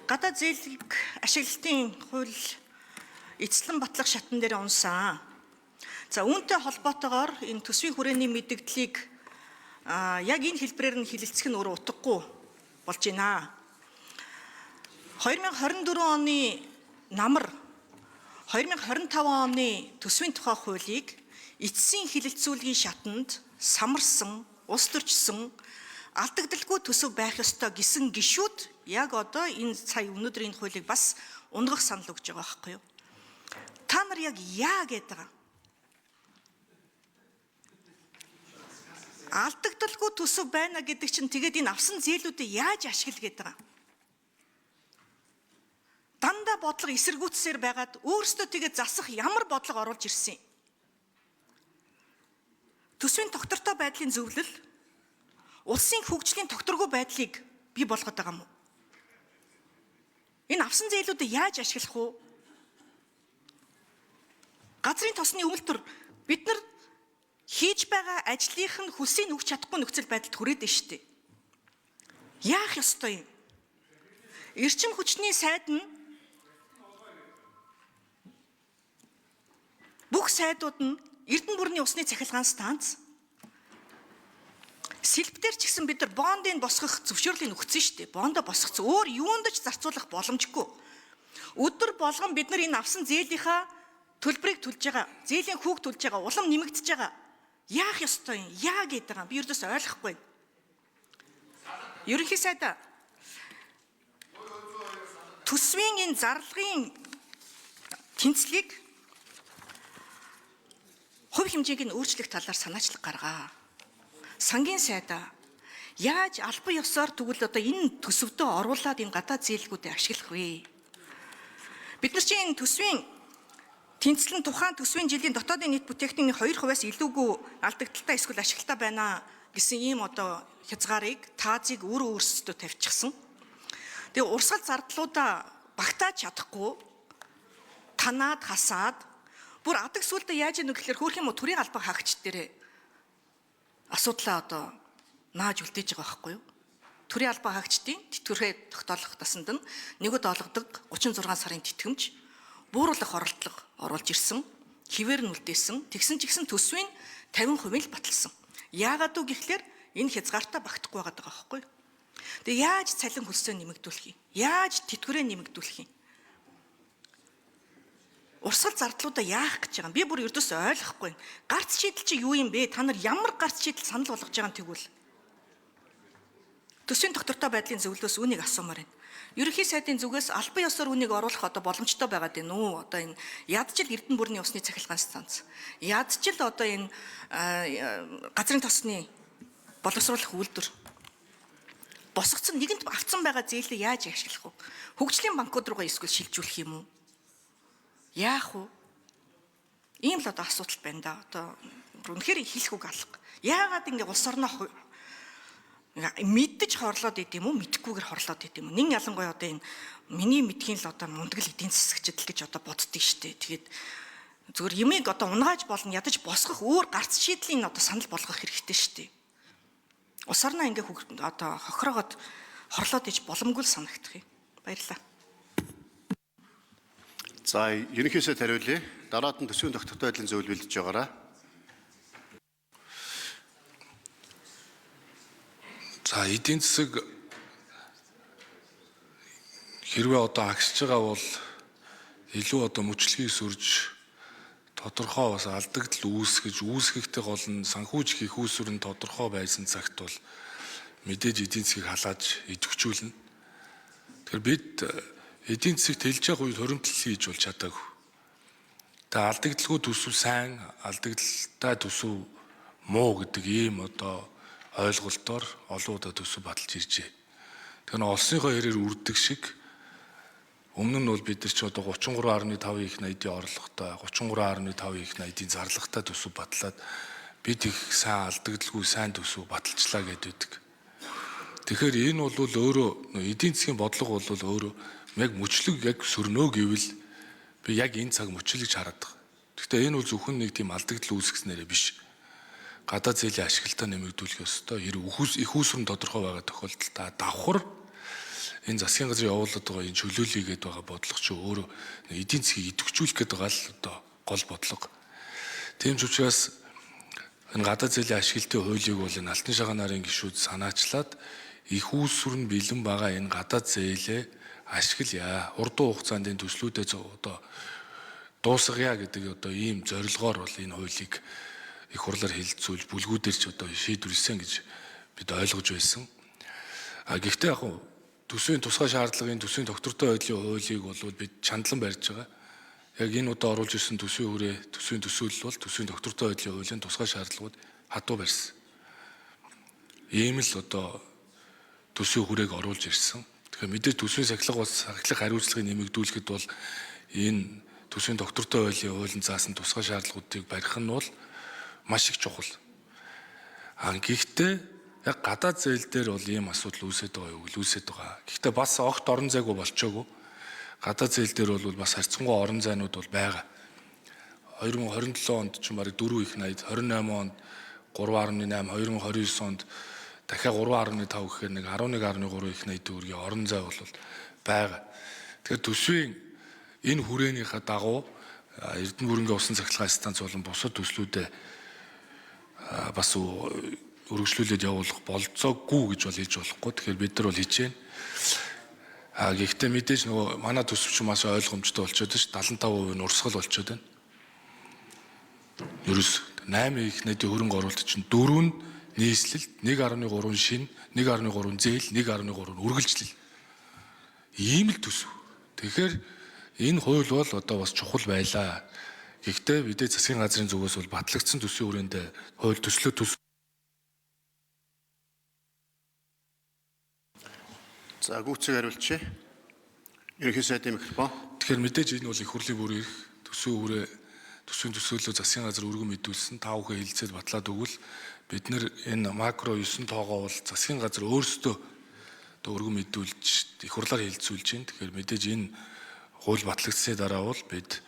Гадаад зээлийг ашиглалтын хууль эцэслэн батлах шатн дээр унсан. За үүнтэй холбоотойгоор энэ төсвийн хүрээний мэдэгдлийг яг энэ хэлбэрээр нь хилэлцэх нь өөрөө утгагүй болж байна. 2024 оны намар 2025 оны төсвийн тухай хуулийг эцсийн хилэлцүүлгийн шатанд самарсан, ус төрчсөн, алдагдaltaгүй төсөв байх ёстой гэсэн гишүүд яг одоо энэ сая өнөөдрийн хуулийг бас унгах санал өгж байгаа байхгүй юу? Та нар яг яа гэдэг байгаа? Алдагдaltaгүй төсөв байна гэдэг чинь тэгээд энэ авсан зээлүүдийг яаж ашигла гэдэг байгаа? Дандаа бодлого эсэргүүцсээр байгаад өөрсдөө тэгээд засах ямар бодлого оруулж ирсэн юм? Төсвийн тогтвортой байдлын зөвлөл улсын хөгжлийн тогтворгүй байдлыг бий болгоод байгаа юм уу? Энэ авсан зээлүүдийг яаж ашиглах вэ? Газрын тосны үйлдвэр бид нар хийж байгаа ажлынх нь хүсийг өгч чадахгүй нөхцөл байдалд хүрээд байна шүү дээ. Яах ёстой юм? Эрчим хүчний сайд нь бүх сайдууд нь Эрдэнэ бүрний усны цахилгаан станц сэлбтэр ч гэсэн бид нар бондыг босгох зөвшөөрлийг өгсөн шүү дээ. Бондо босгоцсон. Өөр юунд ч зарцуулах боломжгүй. Өдөр болгон бид нар энэ авсан зээлийнхаа төлбөрийг төлж байгаа. Зээлийн хүүг төлж байгаа. Улам нэмэгдэж байгаа. Яах ёстой юм? Яа гэдэг юм? Би ердөөс ойлгохгүй. Ерөнхий сайд төсвийн энэ зарлагын тэнцлийг хувь хэмжээг нь өөрчлөх талаар санаачлаг гаргаа. Сангийн сайдаа яаж албан ёсоор тэгвэл одоо энэ төсөвдөө оруулаад энэ гадаад зээлгүүдийг ашиглах вэ? Бид нар чинь энэ төсвийн тэнцлэн тухайн төсвийн жилийн дотоодын нийт бүтээгдэхүүний 2%-аас илүүгүй алдагдaltaй эсвэл ашиглалтаа байна гэсэн ийм одоо хязгаарыг таазыг өөрсдөө тавьчихсан. Тэгээ урсгал зардлуудаа багтааж чадахгүй танаад хасаад бүр адаг сүлдө яаж ийм гэхээр хөөх юм уу төрийн албан хаагч дээрээ асуудлаа одоо нааж үлдээж байгаа байхгүй юу? Төрийн албан хаагчдын тэтгэврээ тогтоолох тасанд нь нэгд олгодог 36 сарын тэтгэмж бууруулах оролдлого оруулж ирсэн, хിവэр нь үлдээсэн, тэгсэн ч гэсэн төсвийн 50% л баталсан. Яагаад үг гэхлээр энэ хязгаартаа багтахгүй байгаа байхгүй юу? Тэгээ яаж цалин хөлсөө нэмэгдүүлэх юм? Яаж тэтгэврээ нэмэгдүүлэх юм? Урсгал зардлуудаа яах гэж байгаа юм? Би бүр ердөөс ойлгохгүй. Гарц шийдэл чи юу юм бэ? Та нар ямар гарц шийдэл санал болгож байгаа юм тэгвэл? Төсвийн тогтвортой байдлын зөвлөлөөс үнийг асуумаар байна. Ерөнхий сайдын зүгээс албан ёсоор үнийг оруулах одоо боломжтой байгаад байна уу? Одоо энэ ядчил Эрдэнэ бүрний усны цахилгаан станц. Ядчил одоо энэ газрын тосны боловсруулах үйлдвэр. Босгоцсон нэгэнт авцсан байгаа зээлээ яаж ашиглах вэ? Хөгжлийн банкуд руугаа эсвэл шилжүүлэх юм уу? Яах вэ? Ийм л одоо асуудал байна да. Одоо үнэхээр хэлэх үг алга. Яагаад ингэ улс орноо мэддэж хорлоод идэм үү, мэдхгүйгээр хорлоод идэм үү? Нин ялангуяа одоо энэ миний мэдхийн л одоо мундаг л эдийн засагчд л гэж одоо боддөг штэ. Тэгээд зөвхөн юмыг одоо унгааж болно, ядаж босгох өөр гарц шийдлийн одоо санал болгох хэрэгтэй штэ. Улс орноо ингэ одоо хохироогоод хорлоод иж боломгүй л санагдах юм. Баярлалаа. За, ерөнхий сайд хариулъя. Дараад нь төсвийн тогтвортой байдлын зөвлөл бэлдэж байгаарай. За, эдийн засаг хэрвээ одоо агшиж байгаа бол илүү одоо мөчлөгийг сүрж тодорхой бас алдагдал үүсгэхдээ гол нь санхүүж хийх үүсвэр нь тодорхой байсан цагт бол мэдээж эдийн засгийг халааж идэвхжүүлнэ. Тэгэхээр бид эдийн засагт хэлж байгаа үед хоримтлал хийж бол чадаагүй. Тэгээ алдагдaltaгүй төсөв сайн, алдагдaltaй төсөв муу гэдэг ийм одоо ойлголтоор олон удаа төсөв баталж иржээ. Тэгэхээр олсныхоо хэрээр үрдэг шиг өмнө нь бол бид нар ч одоо 33.5 их найдын орлоготой, 33.5 их найдын зарлагтай төсөв батлаад бид их сайн алдагдaltaгүй сайн төсөв баталчлаа гэдэг. Тэгэхээр энэ бол өөрөө эдийн засгийн бодлого бол өөрөө яг мөчлөг яг сөрнөө гэвэл би яг энэ цаг мөчлөж хараад байгаа. Гэхдээ энэ бол зөвхөн нэг тийм алдагдал үүсгэснээрээ биш. Гадаад зээлийн ашиглалтаа нэмэгдүүлэх ёстой. Их үүсвэр нь тодорхой байгаа тохиолдолд давхар энэ засгийн газрын явуулаад байгаа энэ чөлөөлөйгээд байгаа бодлого чи өөрөө эдийн засгийг идэвхжүүлэх гэдэг гал одоо гол бодлого. Тийм ч учраас энэ гадаад зээлийн ашиглалтын хуулийг бол энэ алтан шагаан нарын гишүүд санаачлаад их үүсвэр нь бэлэн байгаа энэ гадаад зээлээ ашиглая. Урдуу хугацаанд энэ төслүүдэд одоо дуусгая гэдэг одоо ийм зорилгоор бол энэ хуулийг их хурлаар хэлэлцүүлж бүлгүүдээр ч одоо шийдвэрлсэн гэж бид ойлгож байсан. Гэхдээ яг төсвийн тусгай шаардлагын төсвийн доктортой байдлын хуулийг бол бид чандлан барьж байгаа. Яг энэ удаа оруулж ирсэн төсвийн хүрээ, төсвийн төсөөлөл бол төсвийн доктортой байдлын хуулийн тусгай шаардлагууд хатуу барьсан. Ийм л одоо төсвийн хүрээг оруулж ирсэн. Тэгэхээр мэдээж төсвийн сахилга хариуцлагыг нэмэгдүүлэхэд бол энэ төсвийн доктортой байдлын хуулийн заасан тусгай шаардлагуудыг барих нь бол маш их чухал. Гэхдээ яг гадаад зээл дээр бол ийм асуудал үүсээд байгаа юу? Үүсээд байгаа. Гэхдээ бас огт орон зайгүй болчоогүй. Гадаад зээл дээр бол бас харьцангуй орон зайнууд бол байгаа. 2027 онд ч бараг 4 их 80, 28 онд 3.8, 2029 онд дахиад 3.5 гэхээр нэг 11.3 их 80 төгрөгийн орон зай бол байгаа. Тэгэхээр төсвийн энэ хүрээнийхээ дагуу Эрдэнэ бүрэнгийн усан цахилгаан станц болон бусад төслүүдэд бас үргэлжлүүлээд явуулах болцоогүй гэж бол хэлж болохгүй. Тэгэхээр бид нар бол хичээнэ. Гэхдээ мэдээж нөгөө манай төсөвч маш ойлгомжтой болчиход ш 75% нь урсгал болчиход байна. Ерөөс 8 их найдын хөрөнгө оруулалт чинь 4 нь нийслэл, 1.3 шин, 1.3 зээл, 1.3 үргэлжлэл. Ийм л төсөв. Тэгэхээр энэ хууль бол одоо бас чухал байлаа. Гэхдээ бидний засгийн газрын зүгээс бол батлагдсан төсвийн хүрээнд хууль төслөө төс. За гүйцээг хариулчих. Ерөнхий сайдын микрофон. Тэгэхээр мэдээж энэ бол их хурлын бүр их төсвийн хүрээ төсвийн төсөөлөл засгийн газар өргөн мэдүүлсэн 5 хүн хэлэлцээд батлаад өгвөл бид нэр энэ макро 9 тоогоо бол засгийн газар өөрсдөө өргөн мэдүүлж их хурлаар хэлэлцүүлж байна. Тэгэхээр мэдээж энэ хууль батлагдсны дараа бол бид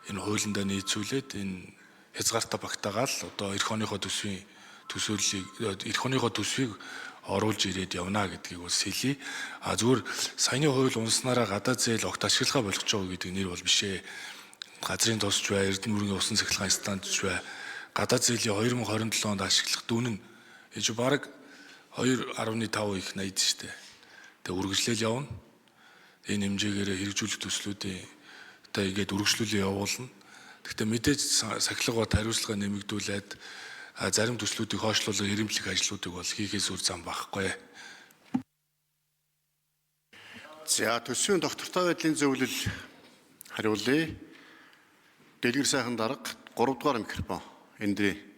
энэ хуулиндаа нийцүүлээд энэ хязгаартай багтаагаал одоо эх оныхоо төсвийн төсөөллийг эх оныхоо төсвийг оруулж ирээд явна гэдгийг бас хэлье. Зүгээр саяны хууль унснараа гадаад зээл огт ашиглахаа болгож байгаа гэдэг нэр бол биш ээ. Газрын тусч бай, Эрдэнэ бүрэнгийн усан цахилгаан станцч бай. Гадаад зээлийн 2027 онд ашиглах дүүн нь ээж бараг 2.5 их 80 шүү дээ. Тэгээ үргэлжлэл явна. Энэ хэмжээгээр хэрэгжүүлэх төслүүдийн одоо ингээд үргэлжлүүлээ явуулна. Гэхдээ мэдээж сахилгад хариуцлага нэмэгдүүлээд зарим төслүүдийг хойшлуулах эрэмблэх ажлуудыг бол хийхээс үр зам багхгүй. За төсвийн доктортой байдлын зөвлөл хариулъя. Дэлгэр сайхан дарга 3 дугаар микрофон. Эндрий.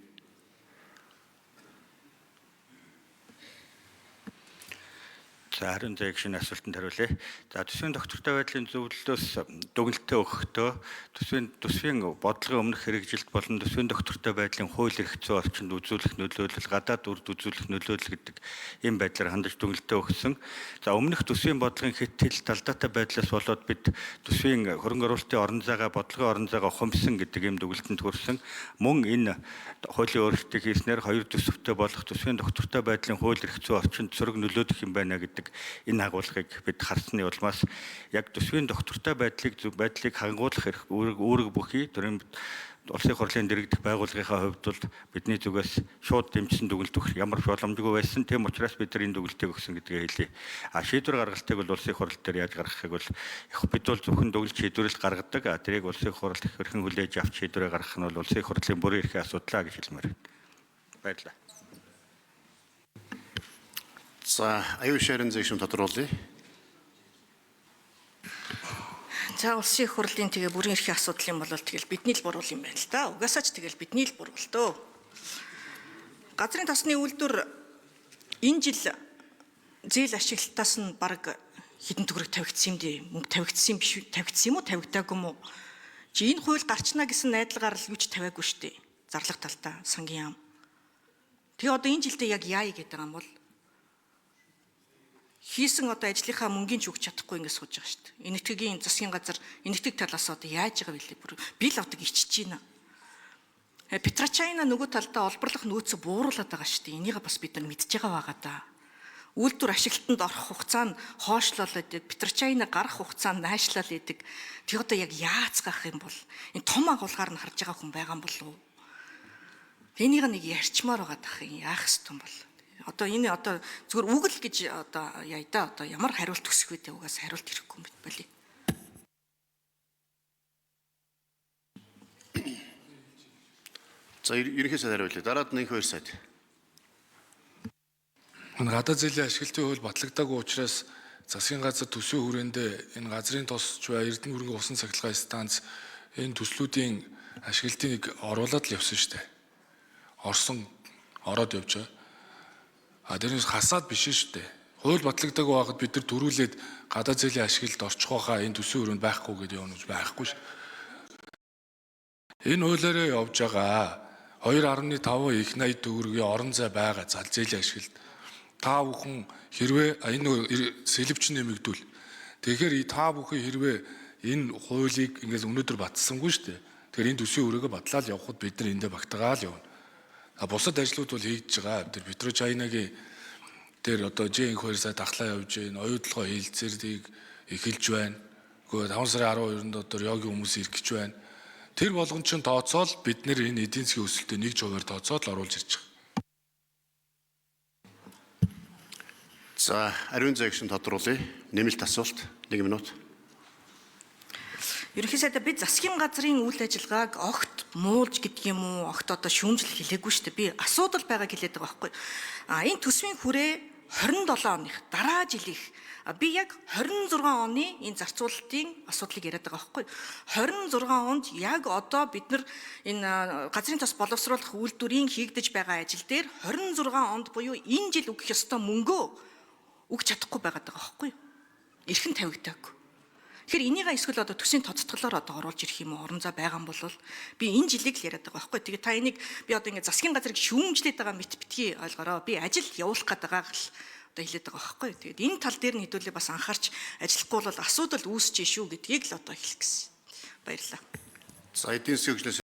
За харин зэгшин асуултанд хариулъя. За төсвийн доктортой байдлын зөвлөлөөс дүгнэлтээ өгөхдөө төсвийн бодлогын өмнөх хэрэгжилт болон төсвийн доктортой байдлын хууль эрх зүйн орчинд үзүүлэх нөлөөлөл, гадаад үрд үзүүлэх нөлөөлөл гэдэг ийм байдлаар хандаж дүгнэлтээ өгсөн. За өмнөх төсвийн бодлогын хит хэл талдаатай байдлаас болоод бид төсвийн хөрөнгө оруулалтын орон зайгаа бодлогын орон зайгаа хумсан гэдэг ийм дүгнэлтэнд хүрсэн. Мөн энэ хуулийн өөрчлөлтийг хийснээр хоёр төсөвтэй болох төсвийн доктортой байдлын хууль эрх зүйн орчинд сөрөг нөлөөлөх юм байна гэдэг энэ агуулгыг бид харсны улмаас яг төсвийн доктортой байдлыг хангуулах эрх үүрэг бүхий төрийн улсын хурлын дэргэдэх байгууллагынхаа хувьд бол бидний зүгээс шууд дэмжсэн дүгнэлт өгөх ямар ч боломжгүй байсан. Тийм учраас бид нар энэ дүгнэлтийг өгсөн гэдгээ хэлье. Шийдвэр гаргалтыг бол улсын хурал дээр яаж гаргахыг бол бид бол зөвхөн дүгнэлт шийдвэрлэл гаргадаг. Тэрийг улсын хурал хэрхэн хүлээж авч шийдвэрээ гаргах нь бол улсын хурлын бүрийн эрхийн асуудлаа гэж хэлмээр байна. За аюул шарын зэгшин тодруулъя. За улсын их хурлын тэгээ бүрэн эрхийн асуудал юм бол тэгэл бидний л буруу юм байна л да. Угаасаа ч тэгэл бидний л буруу л дөө. Газрын тосны үйлдвэр энэ жил зээл ашиглалтаас нь бараг хэдэн төгрөг тавигдсан юм дээ. Мөнгө тавигдсан биш үү? Тавигдсан юм уу? Тавигдаагүй юм уу? Чи энэ хууль гарчна гэсэн найдалгаар л юу ч тавиагүй шүү дээ. Зарлах талтаа сангийн яам. Тэгээ одоо энэ жилдээ яг яая гэдэг юм бол хийсэн одоо ажлынхаа мөнгөний ч өгч чадахгүй ингэ сууж байгаа шүү дээ. Энэтхэгийн засгийн газар энэтхэг талаас одоо яаж байгаа вэ? Би л одоо ичж байна. Петрочайна нөгөө талдаа олборлох нөөцөө бууруулад байгаа шүү дээ. Энийг бас бид нар мэдж байгаа байгаа да. Үйлдвэр ашиглалтанд орох хугацаа нь хоошлол байдаг, Петрочайныг гарах хугацаа нь найшлал байдаг. Тэг одоо яг яацгах юм бол энэ том агуулгаар нь харж байгаа хүн байгаа юм болов уу? Энийг нэг ярьчмаар байгаа дах юм яах ёстой юм бол. Одоо энэ одоо зүгээр үгэл гэж одоо яа да одоо ямар хариулт өсөх вэ тэ угаас хариулт ирэхгүй юм болий. За ерөнхий сайд хариулъя. Дараад нь 2 сайд. Гадаад зээлийн ашиглалтын хууль батлагдаагүй учраас засгийн газар төсвийн хүрээндээ энэ газрын тосч ба Эрдэнэ хөрөнгө усан цахилгаан станц энэ төслүүдийн ашиглалтыг оруулаад л явсан шүү дээ. Ороод явж байгаа. Дээрээс хасаад биш шүү дээ. Хууль батлагдаагүй байхад бид нар төрүүлээд гадаад зээлийн ашиглалд орчих байхаа энэ төсвийн хүрээнд байхгүй гэдэг юм уу байхгүй шүү. Энэ хуулиараа явж байгаа 2.5 их 80 төгрөгийн орон зай байгаа зал зээлийн ашиглалд та бүхэн хэрвээ энэ сэлбч нэмэгдүүл. Тэгэхээр та бүхэн хэрвээ энэ хуулийг ингээл өнөөдөр батсангүй шүү дээ. Тэгэхээр энэ төсвийн үрээгээ батлаад явхад бид нар эндээ багтаагаал явна. Бусад ажлууд бол хийж байгаа. Тэр Петрочайнагийн дээр одоо J2 сая дахлаа явж байна. Оюутлогоо хилцээрийг эхэлж байна. Гэхдээ 5 сарын 12-нд одоо йогийн хүмүүс ирэх гэж байна. Тэр болгон чинь тооцоол бид нэр энэ эдийн засгийн өсөлтөд 1% тооцоод л оруулж ирж байгаа. За ариун зайгшин тодруулъя. Нэмэлт асуулт 1 минут. Ерөнхий сайдаа бид засгийн газрын үйл ажиллагааг огт муулж гэдэг юм уу, огт одоо шүүмжил хэлээгүй шүү дээ. Би асуудал байгааг хэлээд байгаа байхгүй. Энэ төсвийн хүрээ 27 оных дараа жилийнх би яг 26 оны энэ зарцуулалтын асуудлыг яриад байгаа байхгүй. 26 онд яг одоо бид нар энэ газрын тос боловсруулах үйлдвэрийн хийгдэж байгаа ажил дээр 26 онд буюу энэ жил өгөх ёстой мөнгөө өгч чадахгүй байгаад байгаа байхгүй. Эрхэн тавигдаагүй. Тэгэхээр энийг эсвэл одоо төсвийн тоцтголоор одоо оруулж ирэх юм уу, орон зай байгаа юм бол би энэ жилиг л яриад байгаа байхгүй. Тэгээ та энийг би одоо ингээд засгийн газрыг шүүмжлээд байгаа мэт битгий ойлгоорой. Би ажил явуулах гээд байгааг л одоо хэлээд байгаа байхгүй. Тэгээд энэ тал дээр нь хэдүүлээ бас анхаарч ажиллахгүй бол асуудал үүсэж шүү гэдгийг л одоо хэлэх гэсэн. Баярлалаа. За эдийн засгийн хөгжлөөс